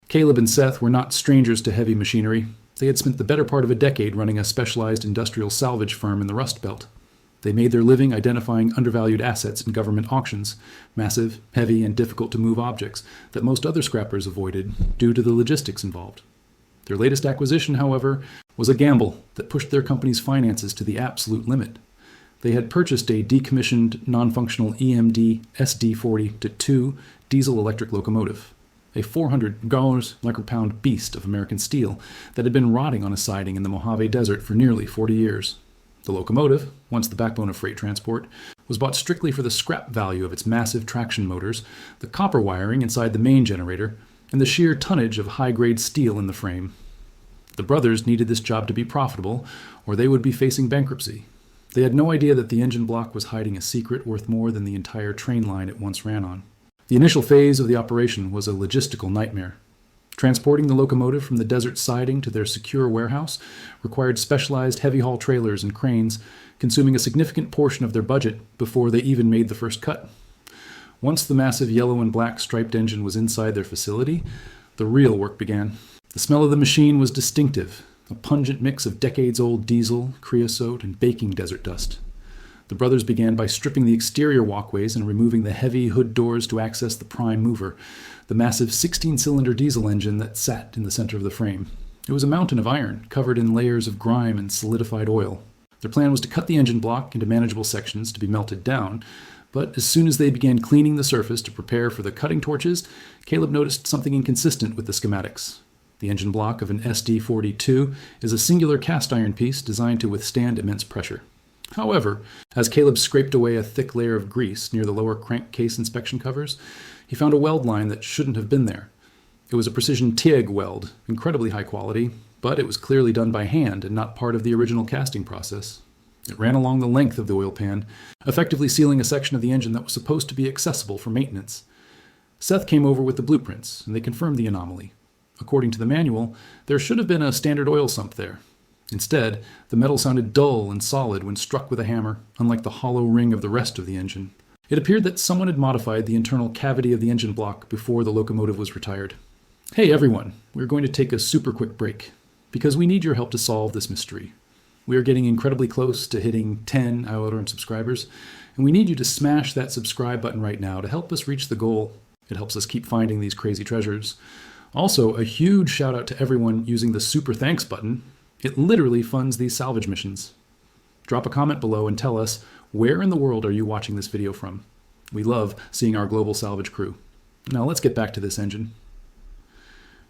Caleb and Seth were not strangers to heavy machinery. They had spent the better part of a decade running a specialized industrial salvage firm in the Rust Belt. They made their living identifying undervalued assets in government auctions, massive, heavy, and difficult-to-move objects that most other scrappers avoided due to the logistics involved. Their latest acquisition, however, was a gamble that pushed their company's finances to the absolute limit. They had purchased a decommissioned, non-functional EMD SD40-2 diesel-electric locomotive, a 400 micropound beast of American steel that had been rotting on a siding in the Mojave Desert for nearly 40 years. The locomotive, once the backbone of freight transport, was bought strictly for the scrap value of its massive traction motors, the copper wiring inside the main generator, and the sheer tonnage of high-grade steel in the frame. The brothers needed this job to be profitable, or they would be facing bankruptcy. They had no idea that the engine block was hiding a secret worth more than the entire train line it once ran on. The initial phase of the operation was a logistical nightmare. Transporting the locomotive from the desert siding to their secure warehouse required specialized heavy-haul trailers and cranes, consuming a significant portion of their budget before they even made the first cut. Once the massive yellow and black striped engine was inside their facility, the real work began. The smell of the machine was distinctive, a pungent mix of decades-old diesel, creosote, and baking desert dust. The brothers began by stripping the exterior walkways and removing the heavy hood doors to access the prime mover, the massive 16-cylinder diesel engine that sat in the center of the frame. It was a mountain of iron, covered in layers of grime and solidified oil. Their plan was to cut the engine block into manageable sections to be melted down, but as soon as they began cleaning the surface to prepare for the cutting torches, Caleb noticed something inconsistent with the schematics. The engine block of an SD42 is a singular cast iron piece designed to withstand immense pressure. However, as Caleb scraped away a thick layer of grease near the lower crankcase inspection covers, he found a weld line that shouldn't have been there. It was a precision TIG weld, incredibly high quality, but it was clearly done by hand and not part of the original casting process. It ran along the length of the oil pan, effectively sealing a section of the engine that was supposed to be accessible for maintenance. Seth came over with the blueprints, and they confirmed the anomaly. According to the manual, there should have been a standard oil sump there. Instead, the metal sounded dull and solid when struck with a hammer, unlike the hollow ring of the rest of the engine. It appeared that someone had modified the internal cavity of the engine block before the locomotive was retired. Hey everyone, we're going to take a super quick break, because we need your help to solve this mystery. We are getting incredibly close to hitting 10 IOLearn subscribers, and we need you to smash that subscribe button right now to help us reach the goal. It helps us keep finding these crazy treasures. Also, a huge shout out to everyone using the super thanks button. It literally funds these salvage missions. Drop a comment below and tell us, where in the world are you watching this video from? We love seeing our global salvage crew. Now let's get back to this engine.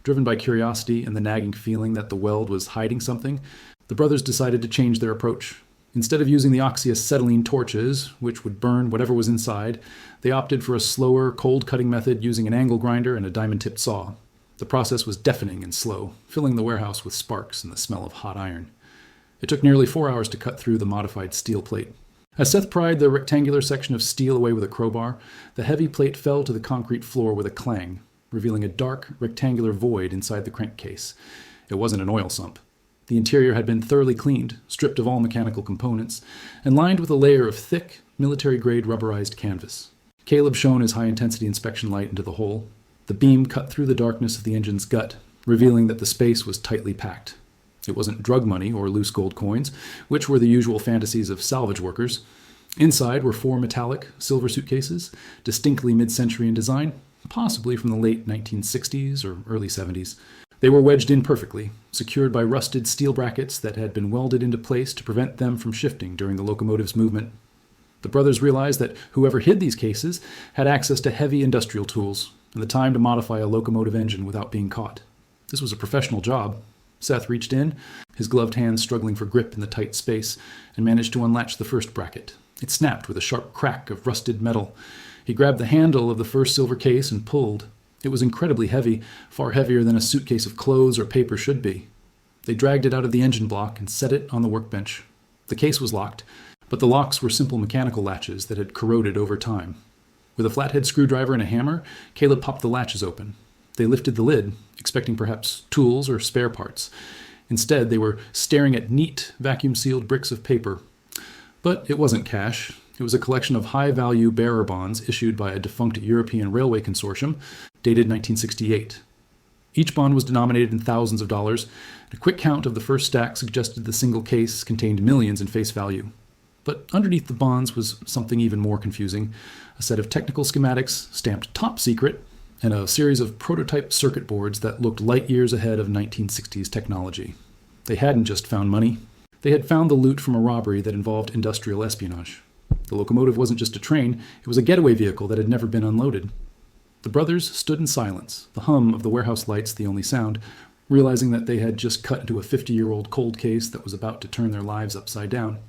Driven by curiosity and the nagging feeling that the weld was hiding something, the brothers decided to change their approach. Instead of using the oxyacetylene torches, which would burn whatever was inside, they opted for a slower, cold-cutting method using an angle grinder and a diamond-tipped saw. The process was deafening and slow, filling the warehouse with sparks and the smell of hot iron. It took nearly 4 hours to cut through the modified steel plate. As Seth pried the rectangular section of steel away with a crowbar, the heavy plate fell to the concrete floor with a clang, revealing a dark, rectangular void inside the crankcase. It wasn't an oil sump. The interior had been thoroughly cleaned, stripped of all mechanical components, and lined with a layer of thick, military-grade rubberized canvas. Caleb shone his high-intensity inspection light into the hole. The beam cut through the darkness of the engine's gut, revealing that the space was tightly packed. It wasn't drug money or loose gold coins, which were the usual fantasies of salvage workers. Inside were 4 metallic, silver suitcases, distinctly mid-century in design, possibly from the late 1960s or early 70s. They were wedged in perfectly, secured by rusted steel brackets that had been welded into place to prevent them from shifting during the locomotive's movement. The brothers realized that whoever hid these cases had access to heavy industrial tools and the time to modify a locomotive engine without being caught. This was a professional job. Seth reached in, his gloved hands struggling for grip in the tight space, and managed to unlatch the first bracket. It snapped with a sharp crack of rusted metal. He grabbed the handle of the first silver case and pulled. It was incredibly heavy, far heavier than a suitcase of clothes or paper should be. They dragged it out of the engine block and set it on the workbench. The case was locked, but the locks were simple mechanical latches that had corroded over time. With a flathead screwdriver and a hammer, Caleb popped the latches open. They lifted the lid, expecting perhaps tools or spare parts. Instead, they were staring at neat, vacuum-sealed bricks of paper. But it wasn't cash. It was a collection of high-value bearer bonds issued by a defunct European railway consortium, dated 1968. Each bond was denominated in thousands of dollars. A quick count of the first stack suggested the single case contained millions in face value. But underneath the bonds was something even more confusing: a set of technical schematics stamped top secret, and a series of prototype circuit boards that looked light years ahead of 1960s technology. They hadn't just found money. They had found the loot from a robbery that involved industrial espionage. The locomotive wasn't just a train, it was a getaway vehicle that had never been unloaded. The brothers stood in silence, the hum of the warehouse lights the only sound, realizing that they had just cut into a 50-year-old cold case that was about to turn their lives upside down.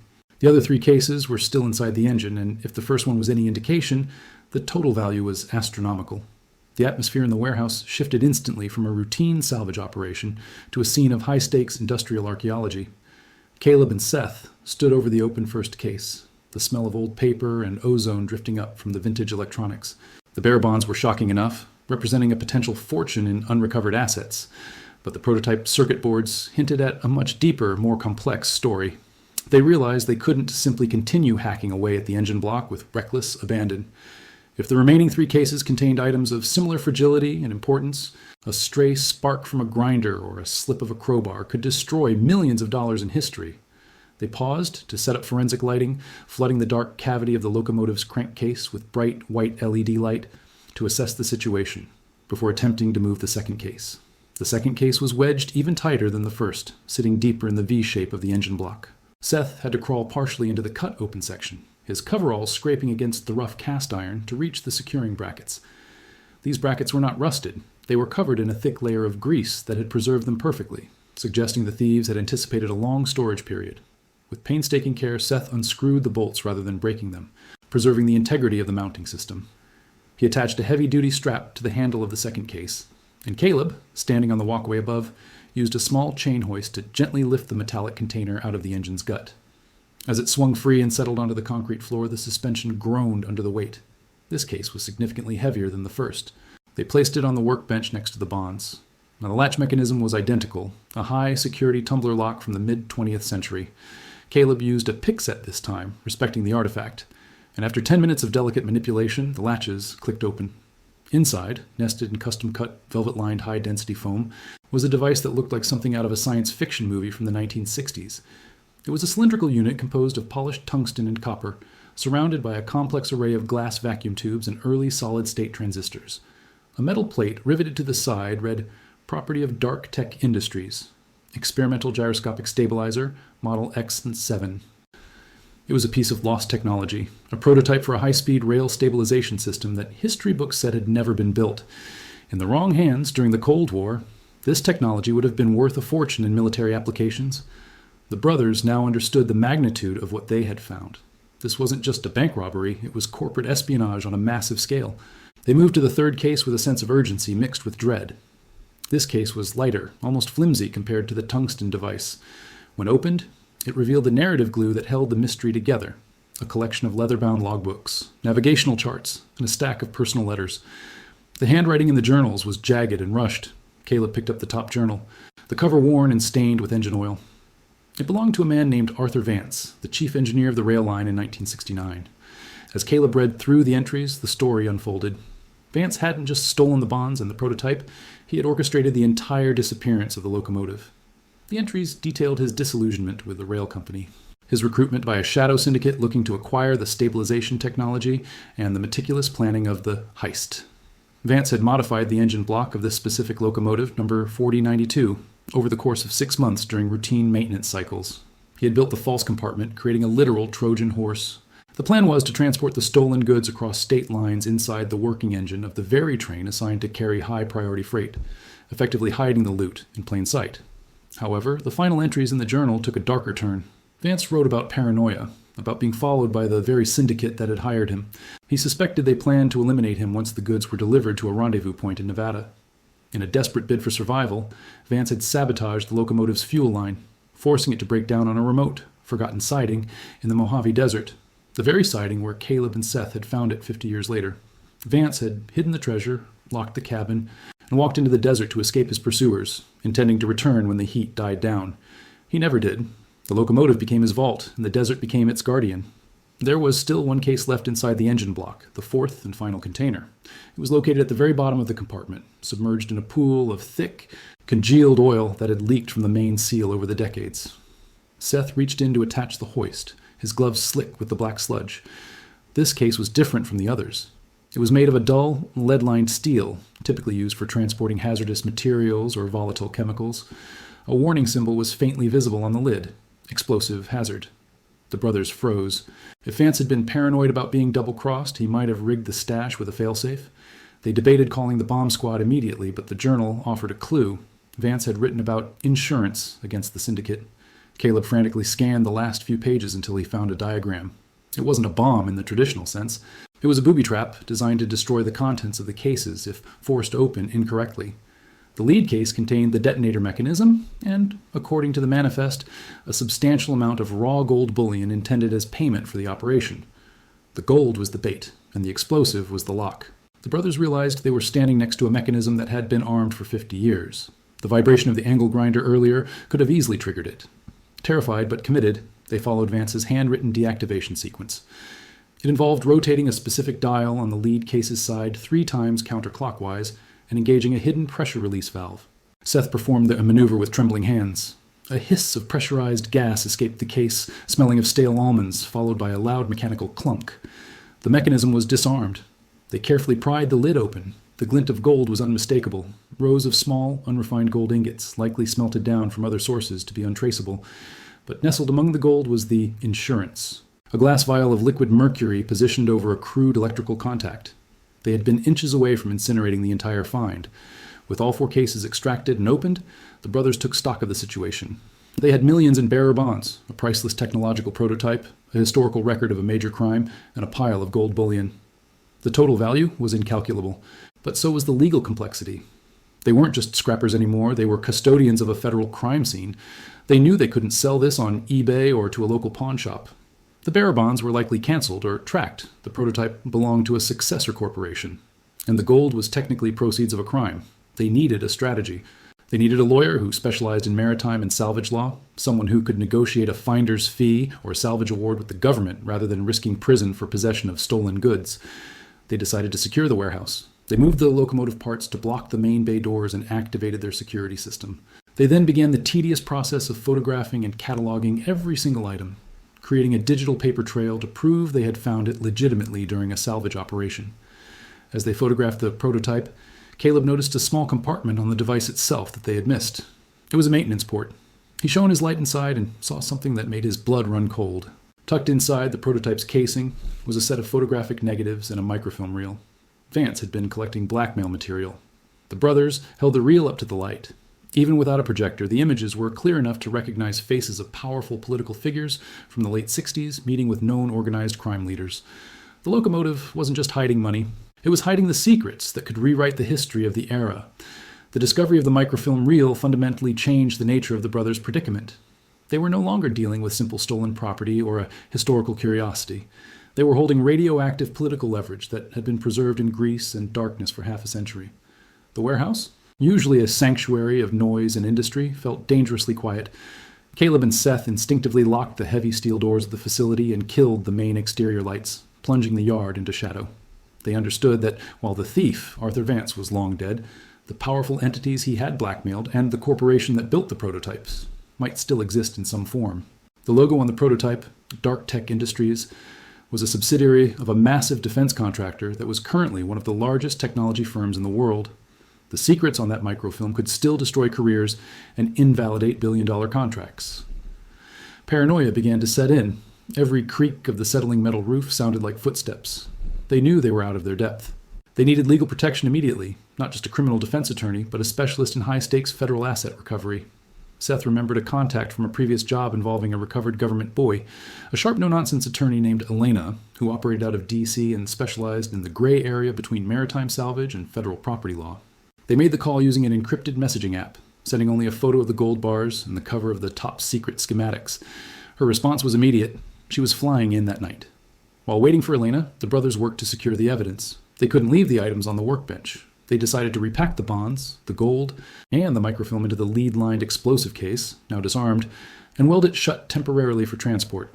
The other 3 cases were still inside the engine, and if the first one was any indication, the total value was astronomical. The atmosphere in the warehouse shifted instantly from a routine salvage operation to a scene of high-stakes industrial archaeology. Caleb and Seth stood over the open first case, the smell of old paper and ozone drifting up from the vintage electronics. The bearer bonds were shocking enough, representing a potential fortune in unrecovered assets, but the prototype circuit boards hinted at a much deeper, more complex story. They realized they couldn't simply continue hacking away at the engine block with reckless abandon. If the remaining 3 cases contained items of similar fragility and importance, a stray spark from a grinder or a slip of a crowbar could destroy millions of dollars in history. They paused to set up forensic lighting, flooding the dark cavity of the locomotive's crankcase with bright white LED light to assess the situation, before attempting to move the second case. The second case was wedged even tighter than the first, sitting deeper in the V shape of the engine block. Seth had to crawl partially into the cut-open section, his coveralls scraping against the rough cast iron to reach the securing brackets. These brackets were not rusted. They were covered in a thick layer of grease that had preserved them perfectly, suggesting the thieves had anticipated a long storage period. With painstaking care, Seth unscrewed the bolts rather than breaking them, preserving the integrity of the mounting system. He attached a heavy-duty strap to the handle of the second case, and Caleb, standing on the walkway above, used a small chain hoist to gently lift the metallic container out of the engine's gut. As it swung free and settled onto the concrete floor, the suspension groaned under the weight. This case was significantly heavier than the first. They placed it on the workbench next to the bonds. Now, the latch mechanism was identical, a high-security tumbler lock from the mid-20th century. Caleb used a pick set this time, respecting the artifact, and after 10 minutes of delicate manipulation, the latches clicked open. Inside, nested in custom-cut, velvet-lined high-density foam, was a device that looked like something out of a science fiction movie from the 1960s. It was a cylindrical unit composed of polished tungsten and copper, surrounded by a complex array of glass vacuum tubes and early solid-state transistors. A metal plate riveted to the side read, "Property of Dark Tech Industries. Experimental Gyroscopic Stabilizer, Model X7." It was a piece of lost technology, a prototype for a high-speed rail stabilization system that history books said had never been built. In the wrong hands during the Cold War, this technology would have been worth a fortune in military applications. The brothers now understood the magnitude of what they had found. This wasn't just a bank robbery, it was corporate espionage on a massive scale. They moved to the third case with a sense of urgency mixed with dread. This case was lighter, almost flimsy compared to the tungsten device. When opened, it revealed the narrative glue that held the mystery together, a collection of leather-bound logbooks, navigational charts, and a stack of personal letters. The handwriting in the journals was jagged and rushed. Caleb picked up the top journal, the cover worn and stained with engine oil. It belonged to a man named Arthur Vance, the chief engineer of the rail line in 1969. As Caleb read through the entries, the story unfolded. Vance hadn't just stolen the bonds and the prototype, he had orchestrated the entire disappearance of the locomotive. The entries detailed his disillusionment with the rail company, his recruitment by a shadow syndicate looking to acquire the stabilization technology, and the meticulous planning of the heist. Vance had modified the engine block of this specific locomotive, number 4092, over the course of 6 months during routine maintenance cycles. He had built the false compartment, creating a literal Trojan horse. The plan was to transport the stolen goods across state lines inside the working engine of the very train assigned to carry high-priority freight, effectively hiding the loot in plain sight. However, the final entries in the journal took a darker turn. Vance wrote about paranoia, about being followed by the very syndicate that had hired him. He suspected they planned to eliminate him once the goods were delivered to a rendezvous point in Nevada. In a desperate bid for survival, Vance had sabotaged the locomotive's fuel line, forcing it to break down on a remote, forgotten siding in the Mojave Desert, the very siding where Caleb and Seth had found it 50 years later. Vance had hidden the treasure, locked the cabin, and walked into the desert to escape his pursuers, intending to return when the heat died down. He never did. The locomotive became his vault, and the desert became its guardian. There was still one case left inside the engine block, the fourth and final container. It was located at the very bottom of the compartment, submerged in a pool of thick, congealed oil that had leaked from the main seal over the decades. Seth reached in to attach the hoist, his gloves slick with the black sludge. This case was different from the others. It was made of a dull, lead-lined steel, typically used for transporting hazardous materials or volatile chemicals. A warning symbol was faintly visible on the lid, explosive hazard. The brothers froze. If Vance had been paranoid about being double-crossed, he might have rigged the stash with a failsafe. They debated calling the bomb squad immediately, but the journal offered a clue. Vance had written about insurance against the syndicate. Caleb frantically scanned the last few pages until he found a diagram. It wasn't a bomb in the traditional sense. It was a booby trap designed to destroy the contents of the cases if forced open incorrectly. The lead case contained the detonator mechanism and, according to the manifest, a substantial amount of raw gold bullion intended as payment for the operation. The gold was the bait, and the explosive was the lock. The brothers realized they were standing next to a mechanism that had been armed for 50 years. The vibration of the angle grinder earlier could have easily triggered it. Terrified but committed, they followed Vance's handwritten deactivation sequence. It involved rotating a specific dial on the lead case's side 3 times counterclockwise and engaging a hidden pressure release valve. Seth performed the maneuver with trembling hands. A hiss of pressurized gas escaped the case, smelling of stale almonds, followed by a loud mechanical clunk. The mechanism was disarmed. They carefully pried the lid open. The glint of gold was unmistakable. Rows of small, unrefined gold ingots, likely smelted down from other sources to be untraceable. But nestled among the gold was the insurance. A glass vial of liquid mercury positioned over a crude electrical contact. They had been inches away from incinerating the entire find. With all 4 cases extracted and opened, the brothers took stock of the situation. They had millions in bearer bonds, a priceless technological prototype, a historical record of a major crime, and a pile of gold bullion. The total value was incalculable, but so was the legal complexity. They weren't just scrappers anymore, they were custodians of a federal crime scene. They knew they couldn't sell this on eBay or to a local pawn shop. The bearer bonds were likely canceled or tracked. The prototype belonged to a successor corporation. And the gold was technically proceeds of a crime. They needed a strategy. They needed a lawyer who specialized in maritime and salvage law, someone who could negotiate a finder's fee or salvage award with the government rather than risking prison for possession of stolen goods. They decided to secure the warehouse. They moved the locomotive parts to block the main bay doors and activated their security system. They then began the tedious process of photographing and cataloging every single item, creating a digital paper trail to prove they had found it legitimately during a salvage operation. As they photographed the prototype, Caleb noticed a small compartment on the device itself that they had missed. It was a maintenance port. He shone his light inside and saw something that made his blood run cold. Tucked inside the prototype's casing was a set of photographic negatives and a microfilm reel. Vance had been collecting blackmail material. The brothers held the reel up to the light. Even without a projector, the images were clear enough to recognize faces of powerful political figures from the late 60s meeting with known organized crime leaders. The Locomotive wasn't just hiding money. It was hiding the secrets that could rewrite the history of the era. The discovery of the microfilm reel fundamentally changed the nature of the brothers' predicament. They were no longer dealing with simple stolen property or a historical curiosity. They were holding radioactive political leverage that had been preserved in grease and darkness for half a century. The warehouse, usually a sanctuary of noise and industry, felt dangerously quiet. Caleb and Seth instinctively locked the heavy steel doors of the facility and killed the main exterior lights, plunging the yard into shadow. They understood that while the thief, Arthur Vance, was long dead, the powerful entities he had blackmailed and the corporation that built the prototypes might still exist in some form. The logo on the prototype, Dark Tech Industries, was a subsidiary of a massive defense contractor that was currently one of the largest technology firms in the world. The secrets on that microfilm could still destroy careers and invalidate billion-dollar contracts. Paranoia began to set in. Every creak of the settling metal roof sounded like footsteps. They knew they were out of their depth. They needed legal protection immediately, not just a criminal defense attorney, but a specialist in high-stakes federal asset recovery. Seth remembered a contact from a previous job involving a recovered government buoy, a sharp no-nonsense attorney named Elena, who operated out of D.C. and specialized in the gray area between maritime salvage and federal property law. They made the call using an encrypted messaging app, sending only a photo of the gold bars and the cover of the top-secret schematics. Her response was immediate. She was flying in that night. While waiting for Elena, the brothers worked to secure the evidence. They couldn't leave the items on the workbench. They decided to repack the bonds, the gold, and the microfilm into the lead-lined explosive case, now disarmed, and weld it shut temporarily for transport.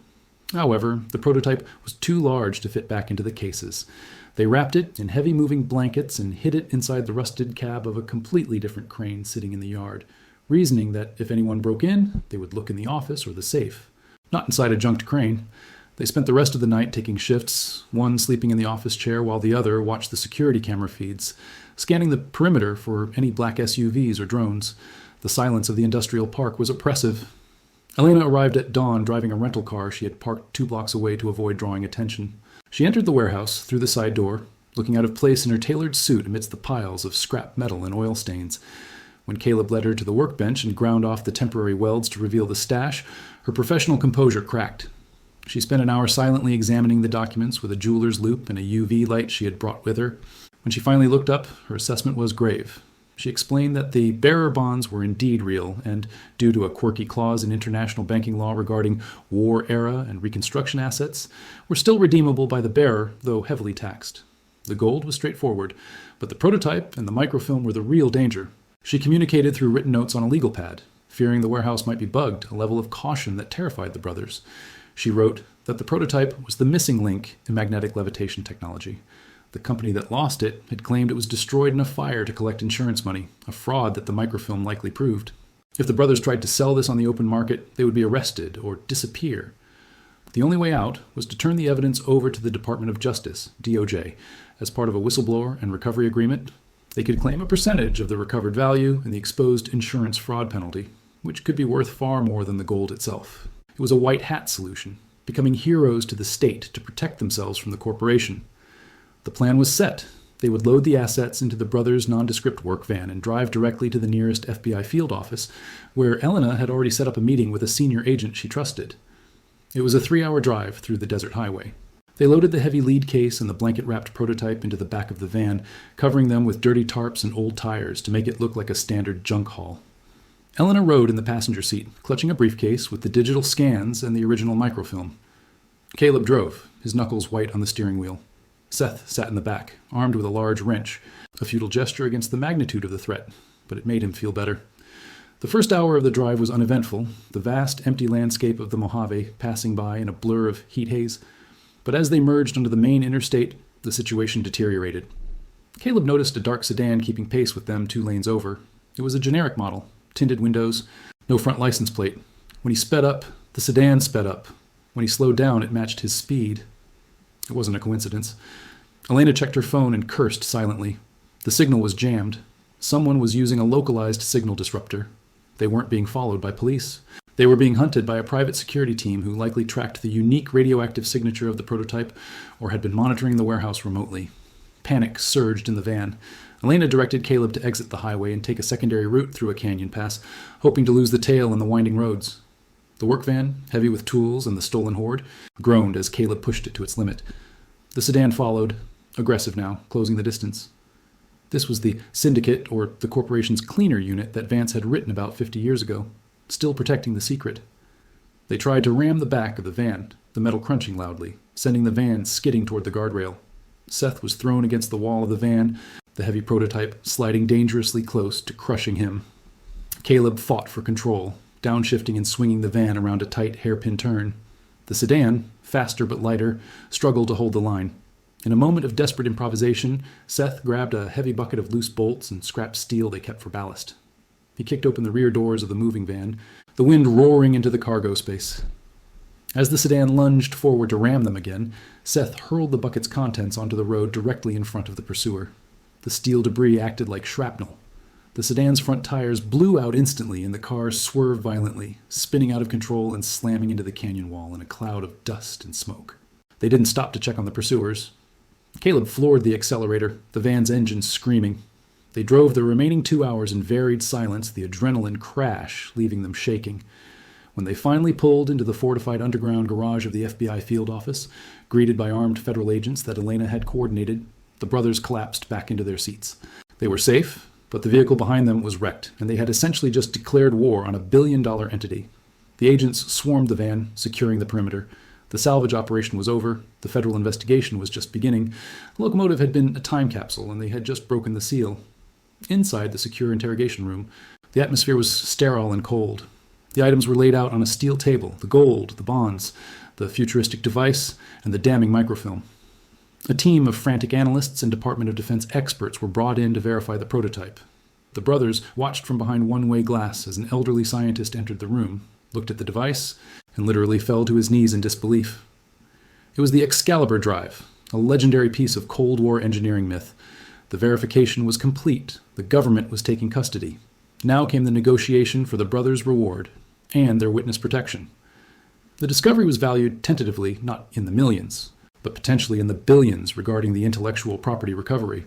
However, the prototype was too large to fit back into the cases. They wrapped it in heavy moving blankets and hid it inside the rusted cab of a completely different crane sitting in the yard, reasoning that if anyone broke in, they would look in the office or the safe, not inside a junked crane. They spent the rest of the night taking shifts, one sleeping in the office chair while the other watched the security camera feeds, scanning the perimeter for any black SUVs or drones. The silence of the industrial park was oppressive. Elena arrived at dawn driving a rental car she had parked 2 blocks away to avoid drawing attention. She entered the warehouse through the side door, looking out of place in her tailored suit amidst the piles of scrap metal and oil stains. When Caleb led her to the workbench and ground off the temporary welds to reveal the stash, her professional composure cracked. She spent an hour silently examining the documents with a jeweler's loupe and a UV light she had brought with her. When she finally looked up, her assessment was grave. She explained that the bearer bonds were indeed real, and due to a quirky clause in international banking law regarding war era and Reconstruction assets, were still redeemable by the bearer, though heavily taxed. The gold was straightforward, but the prototype and the microfilm were the real danger. She communicated through written notes on a legal pad, fearing the warehouse might be bugged, a level of caution that terrified the brothers. She wrote that the prototype was the missing link in magnetic levitation technology. The company that lost it had claimed it was destroyed in a fire to collect insurance money, a fraud that the microfilm likely proved. If the brothers tried to sell this on the open market, they would be arrested or disappear. The only way out was to turn the evidence over to the Department of Justice, DOJ, as part of a whistleblower and recovery agreement. They could claim a percentage of the recovered value and the exposed insurance fraud penalty, which could be worth far more than the gold itself. It was a white hat solution, becoming heroes to the state to protect themselves from the corporation. The plan was set. They would load the assets into the brothers' nondescript work van and drive directly to the nearest FBI field office, where Elena had already set up a meeting with a senior agent she trusted. It was a 3-hour drive through the desert highway. They loaded the heavy lead case and the blanket-wrapped prototype into the back of the van, covering them with dirty tarps and old tires to make it look like a standard junk haul. Elena rode in the passenger seat, clutching a briefcase with the digital scans and the original microfilm. Caleb drove, his knuckles white on the steering wheel. Seth sat in the back, armed with a large wrench, a futile gesture against the magnitude of the threat, but it made him feel better. The first hour of the drive was uneventful, the vast, empty landscape of the Mojave passing by in a blur of heat haze. But as they merged onto the main interstate, the situation deteriorated. Caleb noticed a dark sedan keeping pace with them 2 lanes over. It was a generic model, tinted windows, no front license plate. When he sped up, the sedan sped up. When he slowed down, it matched his speed. It wasn't a coincidence. Elena checked her phone and cursed silently. The signal was jammed. Someone was using a localized signal disruptor. They weren't being followed by police. They were being hunted by a private security team who likely tracked the unique radioactive signature of the prototype or had been monitoring the warehouse remotely. Panic surged in the van. Elena directed Caleb to exit the highway and take a secondary route through a canyon pass, hoping to lose the tail in the winding roads. The work van, heavy with tools and the stolen hoard, groaned as Caleb pushed it to its limit. The sedan followed, aggressive now, closing the distance. This was the syndicate, or the corporation's cleaner unit that Vance had written about 50 years ago, still protecting the secret. They tried to ram the back of the van, the metal crunching loudly, sending the van skidding toward the guardrail. Seth was thrown against the wall of the van, the heavy prototype sliding dangerously close to crushing him. Caleb fought for control, downshifting and swinging the van around a tight hairpin turn. The sedan, faster but lighter, struggled to hold the line. In a moment of desperate improvisation, Seth grabbed a heavy bucket of loose bolts and scrap steel they kept for ballast. He kicked open the rear doors of the moving van, the wind roaring into the cargo space. As the sedan lunged forward to ram them again, Seth hurled the bucket's contents onto the road directly in front of the pursuer. The steel debris acted like shrapnel. The sedan's front tires blew out instantly and the car swerved violently, spinning out of control and slamming into the canyon wall in a cloud of dust and smoke. They didn't stop to check on the pursuers. Caleb floored the accelerator, the van's engine screaming. They drove the remaining 2 hours in varied silence, the adrenaline crash leaving them shaking. When they finally pulled into the fortified underground garage of the FBI field office, greeted by armed federal agents that Elena had coordinated, the brothers collapsed back into their seats. They were safe, but the vehicle behind them was wrecked, and they had essentially just declared war on a billion-dollar entity. The agents swarmed the van, securing the perimeter. The salvage operation was over. The federal investigation was just beginning. The Locomotive had been a time capsule, and they had just broken the seal. Inside the secure interrogation room, the atmosphere was sterile and cold. The items were laid out on a steel table, the gold, the bonds, the futuristic device, and the damning microfilm. A team of frantic analysts and Department of Defense experts were brought in to verify the prototype. The brothers watched from behind one-way glass as an elderly scientist entered the room, looked at the device, and literally fell to his knees in disbelief. It was the Excalibur drive, a legendary piece of Cold War engineering myth. The verification was complete. The government was taking custody. Now came the negotiation for the brothers' reward and their witness protection. The discovery was valued tentatively not in the millions, but potentially in the billions regarding the intellectual property recovery.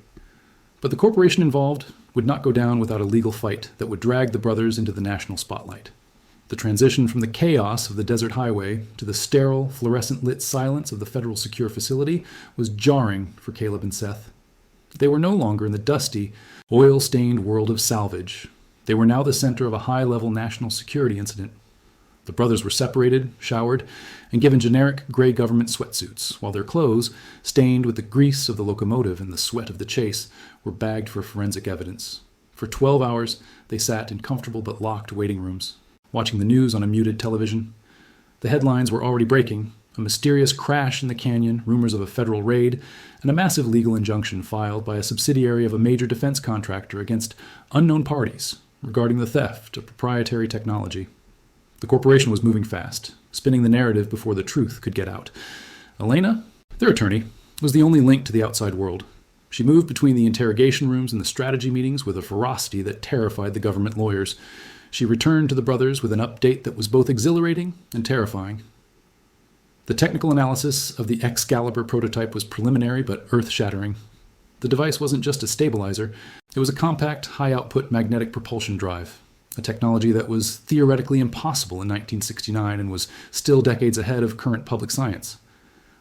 But the corporation involved would not go down without a legal fight that would drag the brothers into the national spotlight. The transition from the chaos of the desert highway to the sterile, fluorescent-lit silence of the federal secure facility was jarring for Caleb and Seth. They were no longer in the dusty, oil-stained world of salvage. They were now the center of a high-level national security incident. The brothers were separated, showered, and given generic gray government sweatsuits, while their clothes, stained with the grease of the locomotive and the sweat of the chase, were bagged for forensic evidence. For 12 hours, they sat in comfortable but locked waiting rooms, watching the news on a muted television. The headlines were already breaking: a mysterious crash in the canyon, rumors of a federal raid, and a massive legal injunction filed by a subsidiary of a major defense contractor against unknown parties regarding the theft of proprietary technology. The corporation was moving fast, spinning the narrative before the truth could get out. Elena, their attorney, was the only link to the outside world. She moved between the interrogation rooms and the strategy meetings with a ferocity that terrified the government lawyers. She returned to the brothers with an update that was both exhilarating and terrifying. The technical analysis of the Excalibur prototype was preliminary but earth-shattering. The device wasn't just a stabilizer, it was a compact, high-output magnetic propulsion drive, a technology that was theoretically impossible in 1969 and was still decades ahead of current public science.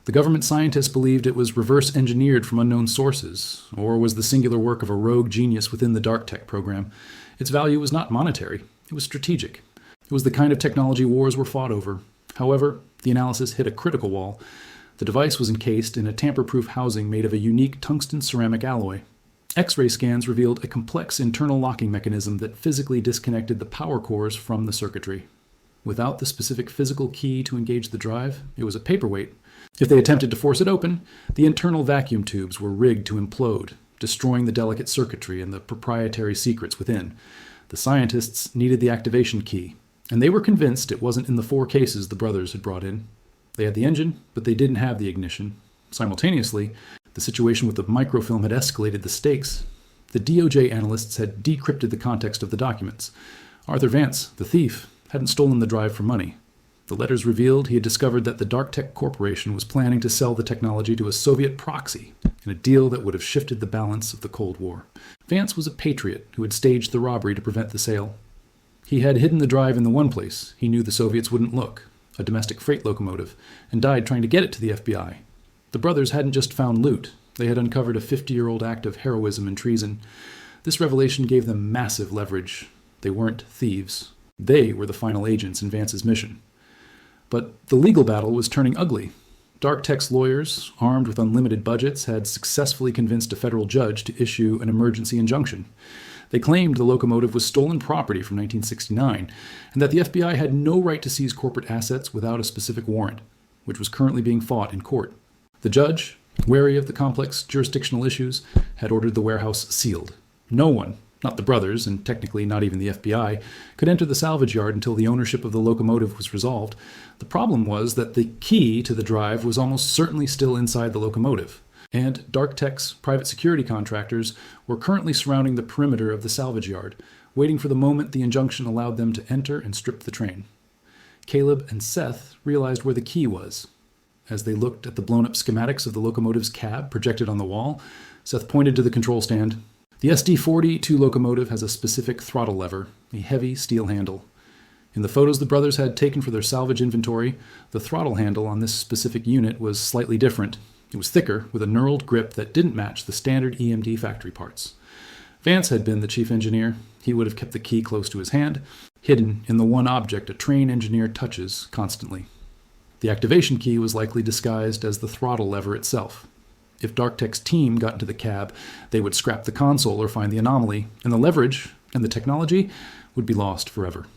The government scientists believed it was reverse-engineered from unknown sources, or was the singular work of a rogue genius within the dark tech program. Its value was not monetary, it was strategic. It was the kind of technology wars were fought over. However, the analysis hit a critical wall. The device was encased in a tamper-proof housing made of a unique tungsten ceramic alloy. X-ray scans revealed a complex internal locking mechanism that physically disconnected the power cores from the circuitry. Without the specific physical key to engage the drive, it was a paperweight. If they attempted to force it open, the internal vacuum tubes were rigged to implode, destroying the delicate circuitry and the proprietary secrets within. The scientists needed the activation key, and they were convinced it wasn't in the 4 cases the brothers had brought in. They had the engine, but they didn't have the ignition. Simultaneously, the situation with the microfilm had escalated the stakes. The DOJ analysts had decrypted the context of the documents. Arthur Vance, the thief, hadn't stolen the drive for money. The letters revealed he had discovered that the Dark Tech Corporation was planning to sell the technology to a Soviet proxy in a deal that would have shifted the balance of the Cold War. Vance was a patriot who had staged the robbery to prevent the sale. He had hidden the drive in the one place he knew the Soviets wouldn't look, a domestic freight locomotive, and died trying to get it to the FBI. The brothers hadn't just found loot. They had uncovered a 50-year-old act of heroism and treason. This revelation gave them massive leverage. They weren't thieves. They were the final agents in Vance's mission. But the legal battle was turning ugly. Dark Tech's lawyers, armed with unlimited budgets, had successfully convinced a federal judge to issue an emergency injunction. They claimed the locomotive was stolen property from 1969, and that the FBI had no right to seize corporate assets without a specific warrant, which was currently being fought in court. The judge, wary of the complex jurisdictional issues, had ordered the warehouse sealed. No one, not the brothers, and technically not even the FBI, could enter the salvage yard until the ownership of the locomotive was resolved. The problem was that the key to the drive was almost certainly still inside the locomotive, and Dark Tech's private security contractors were currently surrounding the perimeter of the salvage yard, waiting for the moment the injunction allowed them to enter and strip the train. Caleb and Seth realized where the key was. As they looked at the blown-up schematics of the locomotive's cab projected on the wall, Seth pointed to the control stand. The SD-42 locomotive has a specific throttle lever, a heavy steel handle. In the photos the brothers had taken for their salvage inventory, the throttle handle on this specific unit was slightly different. It was thicker, with a knurled grip that didn't match the standard EMD factory parts. Vance had been the chief engineer. He would have kept the key close to his hand, hidden in the one object a train engineer touches constantly. The activation key was likely disguised as the throttle lever itself. If Dark Tech's team got into the cab, they would scrap the console or find the anomaly, and the leverage and the technology would be lost forever.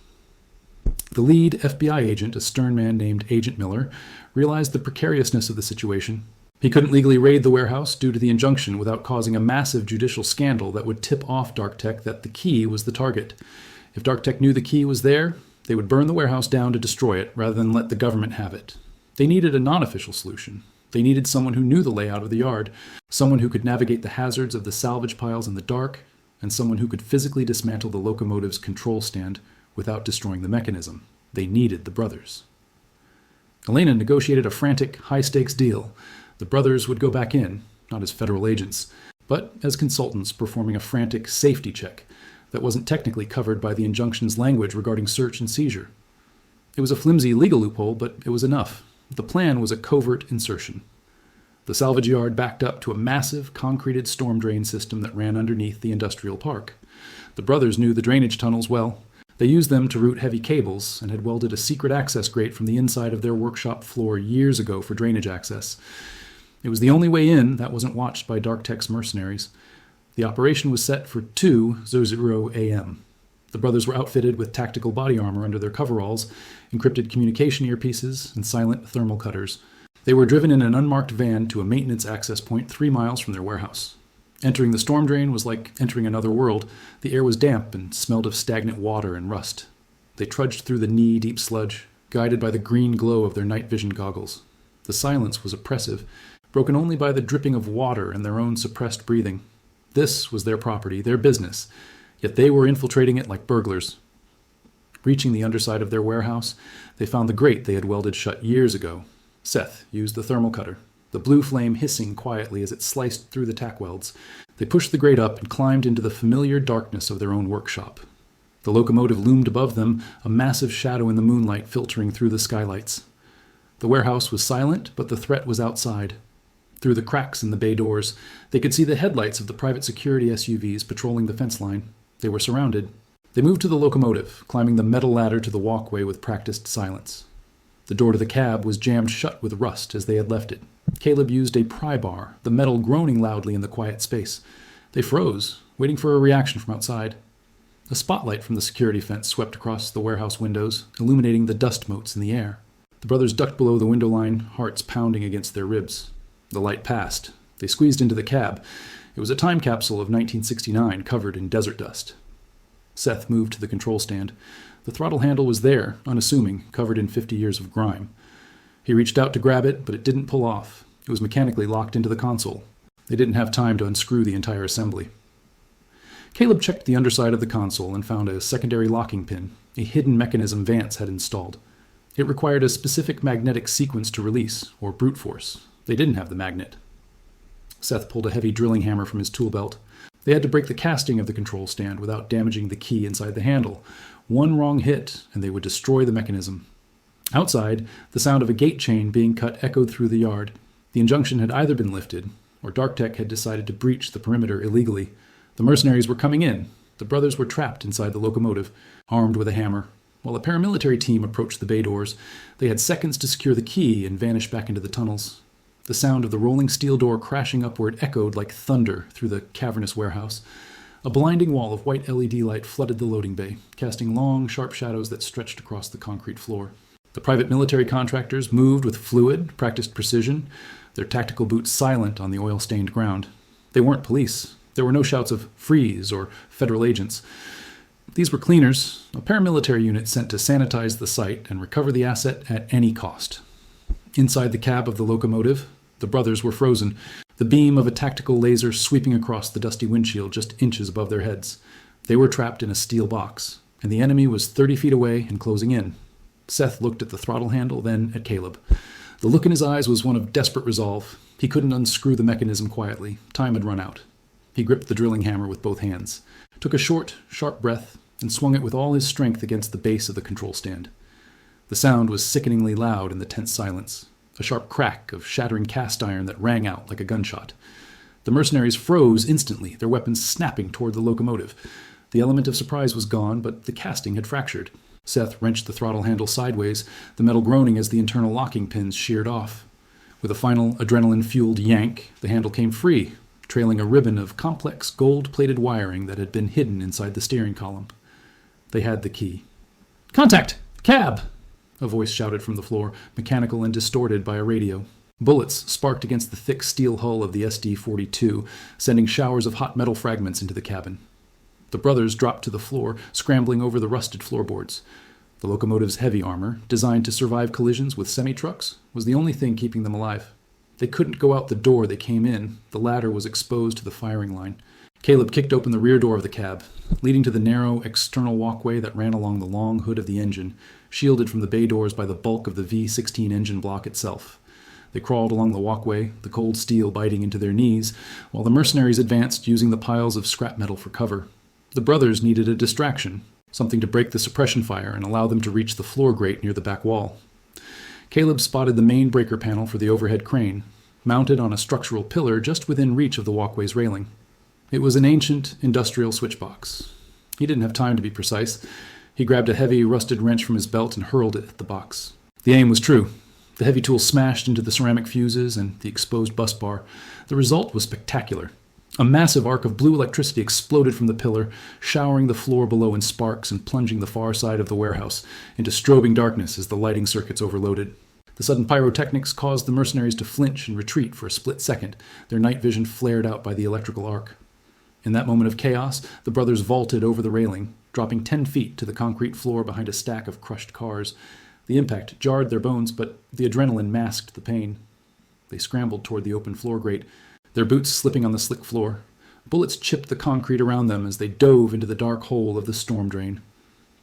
The The lead FBI agent, a stern man named Agent Miller, realized the precariousness of the situation. He couldn't legally raid the warehouse due to the injunction without causing a massive judicial scandal that would tip off Dark Tech that the key was the target. If Dark Tech knew the key was there, they would burn the warehouse down to destroy it rather than let the government have it. They needed a non-official solution. They needed someone who knew the layout of the yard, someone who could navigate the hazards of the salvage piles in the dark, and someone who could physically dismantle the locomotive's control stand without destroying the mechanism. They needed the brothers. Elena negotiated a frantic, high-stakes deal. The brothers would go back in, not as federal agents, but as consultants performing a frantic safety check that wasn't technically covered by the injunction's language regarding search and seizure. It was a flimsy legal loophole, but it was enough. The plan was a covert insertion. The salvage yard backed up to a massive, concreted storm drain system that ran underneath the industrial park. The brothers knew the drainage tunnels well. They used them to route heavy cables and had welded a secret access grate from the inside of their workshop floor years ago for drainage access. It was the only way in that wasn't watched by Dark Tech's mercenaries. The operation was set for 2:00 a.m. The brothers were outfitted with tactical body armor under their coveralls, encrypted communication earpieces, and silent thermal cutters. They were driven in an unmarked van to a maintenance access point 3 miles from their warehouse. Entering the storm drain was like entering another world. The air was damp and smelled of stagnant water and rust. They trudged through the knee-deep sludge, guided by the green glow of their night vision goggles. The silence was oppressive, broken only by the dripping of water and their own suppressed breathing. This was their property, their business, yet they were infiltrating it like burglars. Reaching the underside of their warehouse, they found the grate they had welded shut years ago. Seth used the thermal cutter, the blue flame hissing quietly as it sliced through the tack welds. They pushed the grate up and climbed into the familiar darkness of their own workshop. The locomotive loomed above them, a massive shadow in the moonlight filtering through the skylights. The warehouse was silent, but the threat was outside. Through the cracks in the bay doors, they could see the headlights of the private security SUVs patrolling the fence line. They were surrounded. They moved to the locomotive, climbing the metal ladder to the walkway with practiced silence. The door to the cab was jammed shut with rust as they had left it. Caleb used a pry bar, the metal groaning loudly in the quiet space. They froze, waiting for a reaction from outside. A spotlight from the security fence swept across the warehouse windows, illuminating the dust motes in the air. The brothers ducked below the window line, hearts pounding against their ribs. The light passed. They squeezed into the cab. It was a time capsule of 1969, covered in desert dust. Seth moved to the control stand. The throttle handle was there, unassuming, covered in 50 years of grime. He reached out to grab it, but it didn't pull off. It was mechanically locked into the console. They didn't have time to unscrew the entire assembly. Caleb checked the underside of the console and found a secondary locking pin, a hidden mechanism Vance had installed. It required a specific magnetic sequence to release, or brute force. They didn't have the magnet. Seth pulled a heavy drilling hammer from his tool belt. They had to break the casting of the control stand without damaging the key inside the handle. One wrong hit, and they would destroy the mechanism. Outside, the sound of a gate chain being cut echoed through the yard. The injunction had either been lifted, or Dark Tech had decided to breach the perimeter illegally. The mercenaries were coming in. The brothers were trapped inside the locomotive, armed with a hammer. While a paramilitary team approached the bay doors, they had seconds to secure the key and vanish back into the tunnels. The sound of the rolling steel door crashing upward echoed like thunder through the cavernous warehouse. A blinding wall of white LED light flooded the loading bay, casting long, sharp shadows that stretched across the concrete floor. The private military contractors moved with fluid, practiced precision, their tactical boots silent on the oil-stained ground. They weren't police. There were no shouts of freeze or federal agents. These were cleaners, a paramilitary unit sent to sanitize the site and recover the asset at any cost. Inside the cab of the locomotive, the brothers were frozen, the beam of a tactical laser sweeping across the dusty windshield just inches above their heads. They were trapped in a steel box, and the enemy was 30 feet away and closing in. Seth looked at the throttle handle, then at Caleb. The look in his eyes was one of desperate resolve. He couldn't unscrew the mechanism quietly. Time had run out. He gripped the drilling hammer with both hands, took a short, sharp breath, and swung it with all his strength against the base of the control stand. The sound was sickeningly loud in the tense silence, a sharp crack of shattering cast iron that rang out like a gunshot. The mercenaries froze instantly, their weapons snapping toward the locomotive. The element of surprise was gone, but the casting had fractured. Seth wrenched the throttle handle sideways, the metal groaning as the internal locking pins sheared off. With a final adrenaline-fueled yank, the handle came free, trailing a ribbon of complex gold-plated wiring that had been hidden inside the steering column. They had the key. "Contact!" "Cab!" a voice shouted from the floor, mechanical and distorted by a radio. Bullets sparked against the thick steel hull of the SD-42, sending showers of hot metal fragments into the cabin. The brothers dropped to the floor, scrambling over the rusted floorboards. The locomotive's heavy armor, designed to survive collisions with semi-trucks, was the only thing keeping them alive. They couldn't go out the door they came in. The ladder was exposed to the firing line. Caleb kicked open the rear door of the cab, leading to the narrow external walkway that ran along the long hood of the engine, shielded from the bay doors by the bulk of the V-16 engine block itself. They crawled along the walkway, the cold steel biting into their knees, while the mercenaries advanced using the piles of scrap metal for cover. The brothers needed a distraction, something to break the suppression fire and allow them to reach the floor grate near the back wall. Caleb spotted the main breaker panel for the overhead crane, mounted on a structural pillar just within reach of the walkway's railing. It was an ancient industrial switchbox. He didn't have time to be precise. He grabbed a heavy, rusted wrench from his belt and hurled it at the box. The aim was true. The heavy tool smashed into the ceramic fuses and the exposed bus bar. The result was spectacular. A massive arc of blue electricity exploded from the pillar, showering the floor below in sparks and plunging the far side of the warehouse into strobing darkness as the lighting circuits overloaded. The sudden pyrotechnics caused the mercenaries to flinch and retreat for a split second, their night vision flared out by the electrical arc. In that moment of chaos, the brothers vaulted over the railing, dropping 10 feet to the concrete floor behind a stack of crushed cars. The impact jarred their bones, but the adrenaline masked the pain. They scrambled toward the open floor grate, their boots slipping on the slick floor. Bullets chipped the concrete around them as they dove into the dark hole of the storm drain.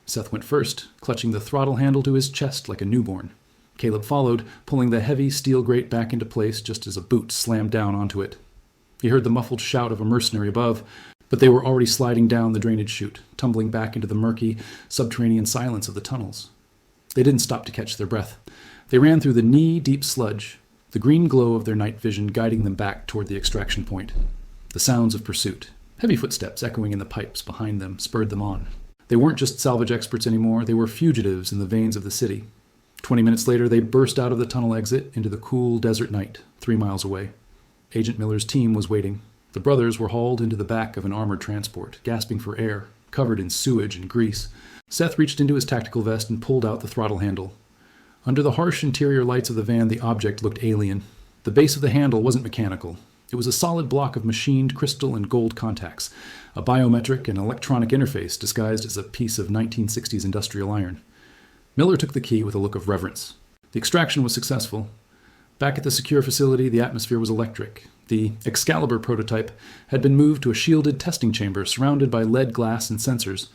Seth went first, clutching the throttle handle to his chest like a newborn. Caleb followed, pulling the heavy steel grate back into place just as a boot slammed down onto it. He heard the muffled shout of a mercenary above, but they were already sliding down the drainage chute, tumbling back into the murky, subterranean silence of the tunnels. They didn't stop to catch their breath. They ran through the knee-deep sludge, the green glow of their night vision guiding them back toward the extraction point. The sounds of pursuit, heavy footsteps echoing in the pipes behind them, spurred them on. They weren't just salvage experts anymore, they were fugitives in the veins of the city. 20 minutes later, they burst out of the tunnel exit into the cool desert night, 3 miles away. Agent Miller's team was waiting. The brothers were hauled into the back of an armored transport, gasping for air, covered in sewage and grease. Seth reached into his tactical vest and pulled out the throttle handle. Under the harsh interior lights of the van, the object looked alien. The base of the handle wasn't mechanical. It was a solid block of machined crystal and gold contacts, a biometric and electronic interface disguised as a piece of 1960s industrial iron. Miller took the key with a look of reverence. The extraction was successful. Back at the secure facility, the atmosphere was electric. The Excalibur prototype had been moved to a shielded testing chamber surrounded by lead glass and sensors.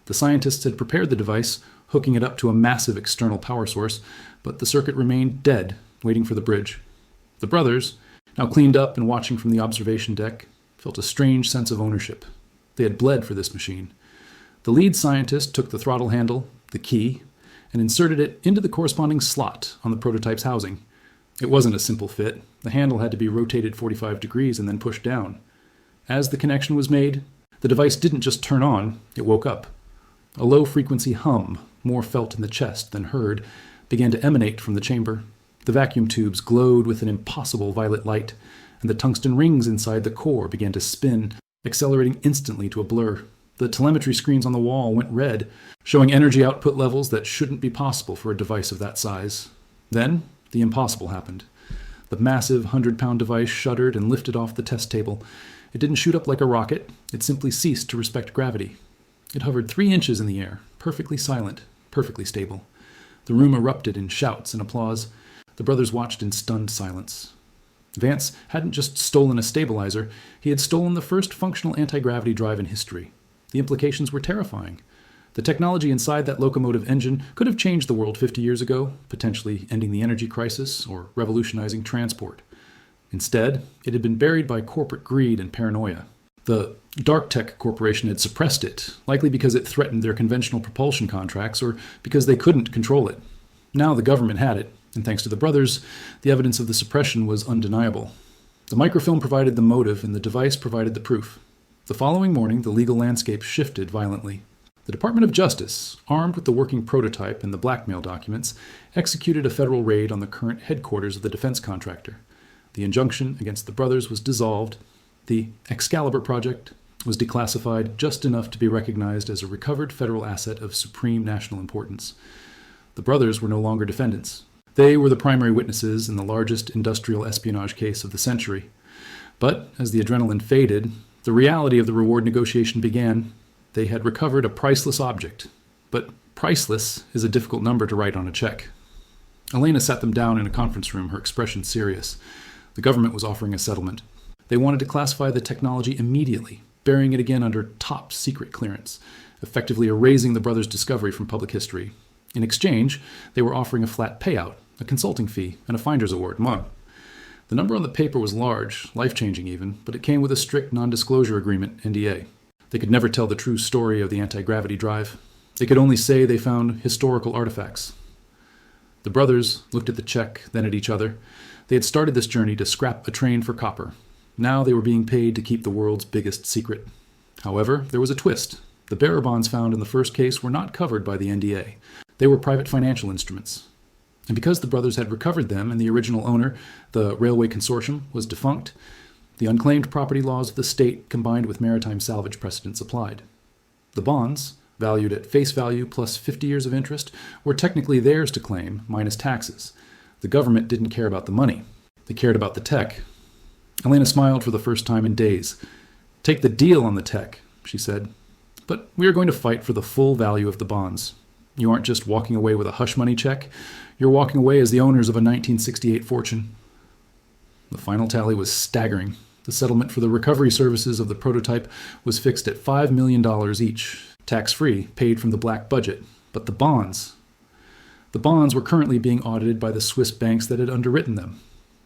The scientists had prepared the device, hooking it up to a massive external power source, but the circuit remained dead, waiting for the bridge. The brothers, now cleaned up and watching from the observation deck, felt a strange sense of ownership. They had bled for this machine. The lead scientist took the throttle handle, the key, and inserted it into the corresponding slot on the prototype's housing. It wasn't a simple fit. The handle had to be rotated 45 degrees and then pushed down. As the connection was made, the device didn't just turn on, it woke up. A low-frequency hum, more felt in the chest than heard, began to emanate from the chamber. The vacuum tubes glowed with an impossible violet light, and the tungsten rings inside the core began to spin, accelerating instantly to a blur. The telemetry screens on the wall went red, showing energy output levels that shouldn't be possible for a device of that size. Then, the impossible happened. The massive 100-pound device shuddered and lifted off the test table. It didn't shoot up like a rocket. It simply ceased to respect gravity. It hovered 3 inches in the air, perfectly silent, perfectly stable. The room erupted in shouts and applause. The brothers watched in stunned silence. Vance hadn't just stolen a stabilizer, he had stolen the first functional anti-gravity drive in history. The implications were terrifying. The technology inside that locomotive engine could have changed the world 50 years ago, potentially ending the energy crisis or revolutionizing transport. Instead, it had been buried by corporate greed and paranoia. The Dark Tech Corporation had suppressed it, likely because it threatened their conventional propulsion contracts or because they couldn't control it. Now the government had it, and thanks to the brothers, the evidence of the suppression was undeniable. The microfilm provided the motive and the device provided the proof. The following morning, the legal landscape shifted violently. The Department of Justice, armed with the working prototype and the blackmail documents, executed a federal raid on the current headquarters of the defense contractor. The injunction against the brothers was dissolved. The Excalibur project was declassified just enough to be recognized as a recovered federal asset of supreme national importance. The brothers were no longer defendants. They were the primary witnesses in the largest industrial espionage case of the century. But as the adrenaline faded, the reality of the reward negotiation began. They had recovered a priceless object. But priceless is a difficult number to write on a check. Elena sat them down in a conference room, her expression serious. The government was offering a settlement. They wanted to classify the technology immediately, burying it again under top secret clearance, effectively erasing the brothers' discovery from public history. In exchange, they were offering a flat payout, a consulting fee, and a finder's award. The number on the paper was large, life-changing even, but it came with a strict non-disclosure agreement, NDA. They could never tell the true story of the anti-gravity drive. They could only say they found historical artifacts. The brothers looked at the check, then at each other. They had started this journey to scrap a train for copper. Now they were being paid to keep the world's biggest secret. However, there was a twist. The bearer bonds found in the first case were not covered by the NDA. They were private financial instruments. And because the brothers had recovered them and the original owner, the railway consortium, was defunct, the unclaimed property laws of the state combined with maritime salvage precedents applied. The bonds, valued at face value plus 50 years of interest, were technically theirs to claim, minus taxes. The government didn't care about the money. They cared about the tech. Elena smiled for the first time in days. "Take the deal on the tech," she said. "But we are going to fight for the full value of the bonds. You aren't just walking away with a hush money check. You're walking away as the owners of a 1968 fortune." The final tally was staggering. The settlement for the recovery services of the prototype was fixed at $5 million each, tax-free, paid from the black budget. But the bonds were currently being audited by the Swiss banks that had underwritten them.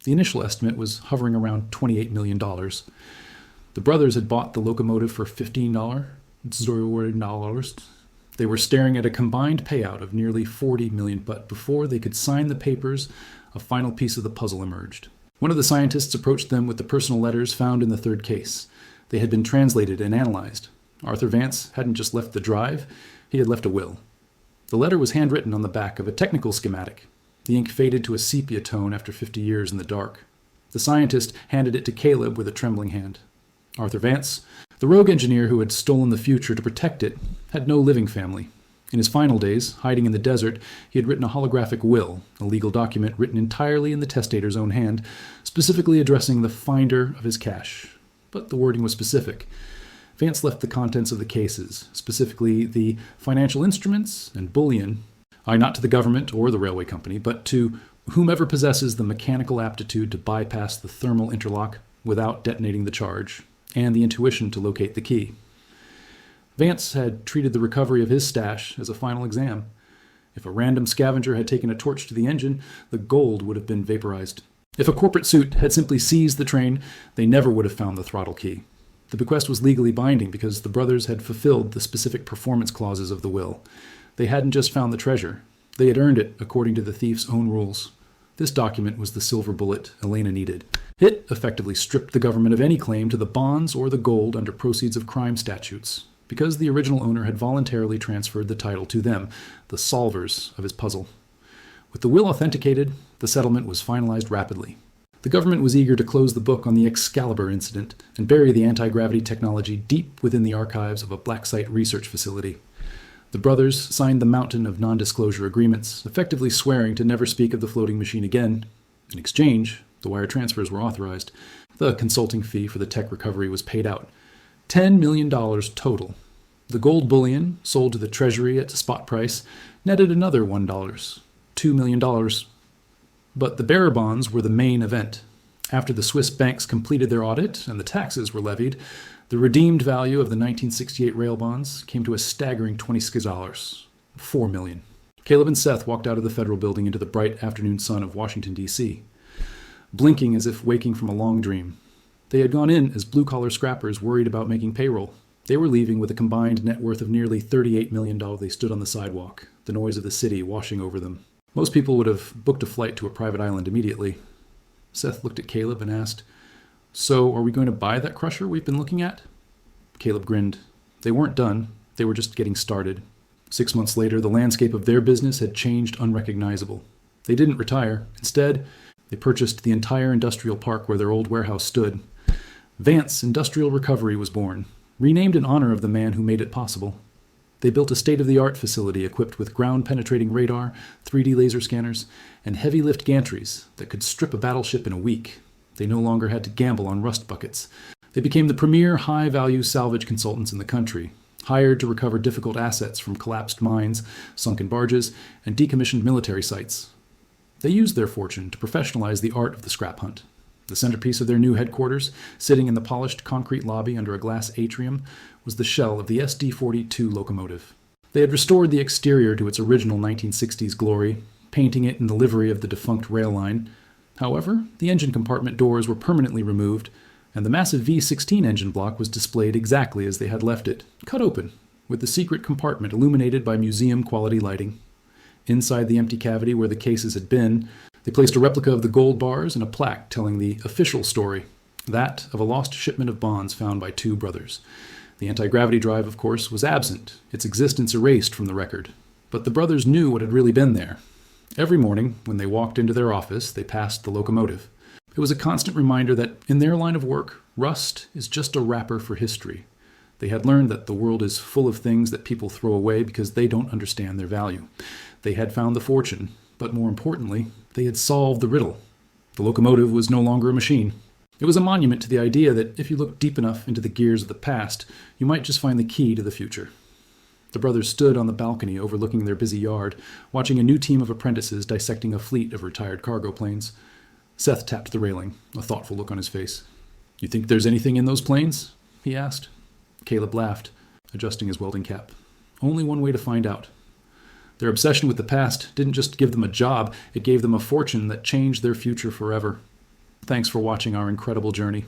The initial estimate was hovering around $28 million. The brothers had bought the Locomotive for $15. They were staring at a combined payout of nearly $40 million, but before they could sign the papers, a final piece of the puzzle emerged. One of the scientists approached them with the personal letters found in the third case. They had been translated and analyzed. Arthur Vance hadn't just left the drive, he had left a will. The letter was handwritten on the back of a technical schematic. The ink faded to a sepia tone after 50 years in the dark. The scientist handed it to Caleb with a trembling hand. Arthur Vance, the rogue engineer who had stolen the future to protect it, had no living family. In his final days, hiding in the desert, he had written a holographic will, a legal document written entirely in the testator's own hand, specifically addressing the finder of his cash. But the wording was specific. Vance left the contents of the cases, specifically the financial instruments and bullion, not to the government or the railway company, but to whomever possesses the mechanical aptitude to bypass the thermal interlock without detonating the charge, and the intuition to locate the key. Vance had treated the recovery of his stash as a final exam. If a random scavenger had taken a torch to the engine, the gold would have been vaporized. If a corporate suit had simply seized the train, they never would have found the throttle key. The bequest was legally binding because the brothers had fulfilled the specific performance clauses of the will. They hadn't just found the treasure. They had earned it according to the thief's own rules. This document was the silver bullet Elena needed. It effectively stripped the government of any claim to the bonds or the gold under proceeds of crime statutes, because the original owner had voluntarily transferred the title to them, the solvers of his puzzle. With the will authenticated, the settlement was finalized rapidly. The government was eager to close the book on the Excalibur incident and bury the anti-gravity technology deep within the archives of a black site research facility. The brothers signed the mountain of non-disclosure agreements, effectively swearing to never speak of the floating machine again. In exchange, the wire transfers were authorized. The consulting fee for the tech recovery was paid out. $10 million total. The gold bullion, sold to the Treasury at spot price, netted another $1, $2 million. But the bearer bonds were the main event. After the Swiss banks completed their audit and the taxes were levied, the redeemed value of the 1968 rail bonds came to a staggering $26, $4 million. Caleb and Seth walked out of the federal building into the bright afternoon sun of Washington, D.C., blinking as if waking from a long dream. They had gone in as blue-collar scrappers worried about making payroll. They were leaving with a combined net worth of nearly $38 million. They stood on the sidewalk, the noise of the city washing over them. Most people would have booked a flight to a private island immediately. Seth looked at Caleb and asked, "So, are we going to buy that crusher we've been looking at?" Caleb grinned. They weren't done. They were just getting started. 6 months later, the landscape of their business had changed unrecognizable. They didn't retire. Instead, they purchased the entire industrial park where their old warehouse stood. Vance Industrial Recovery was born, renamed in honor of the man who made it possible. They built a state-of-the-art facility equipped with ground-penetrating radar, 3D laser scanners, and heavy-lift gantries that could strip a battleship in a week. They no longer had to gamble on rust buckets. They became the premier high-value salvage consultants in the country, hired to recover difficult assets from collapsed mines, sunken barges, and decommissioned military sites. They used their fortune to professionalize the art of the scrap hunt. The centerpiece of their new headquarters, sitting in the polished concrete lobby under a glass atrium, was the shell of the SD-42 locomotive. They had restored the exterior to its original 1960s glory, painting it in the livery of the defunct rail line. However, the engine compartment doors were permanently removed, and the massive V16 engine block was displayed exactly as they had left it, cut open, with the secret compartment illuminated by museum-quality lighting. Inside the empty cavity where the cases had been, they placed a replica of the gold bars and a plaque telling the official story, that of a lost shipment of bonds found by two brothers. The anti-gravity drive, of course, was absent, its existence erased from the record. But the brothers knew what had really been there. Every morning, when they walked into their office, they passed the locomotive. It was a constant reminder that, in their line of work, rust is just a wrapper for history. They had learned that the world is full of things that people throw away because they don't understand their value. They had found the fortune, but more importantly, they had solved the riddle. The locomotive was no longer a machine. It was a monument to the idea that if you looked deep enough into the gears of the past, you might just find the key to the future. The brothers stood on the balcony overlooking their busy yard, watching a new team of apprentices dissecting a fleet of retired cargo planes. Seth tapped the railing, a thoughtful look on his face. "You think there's anything in those planes?" he asked. Caleb laughed, adjusting his welding cap. "Only one way to find out." Their obsession with the past didn't just give them a job, it gave them a fortune that changed their future forever. Thanks for watching our incredible journey.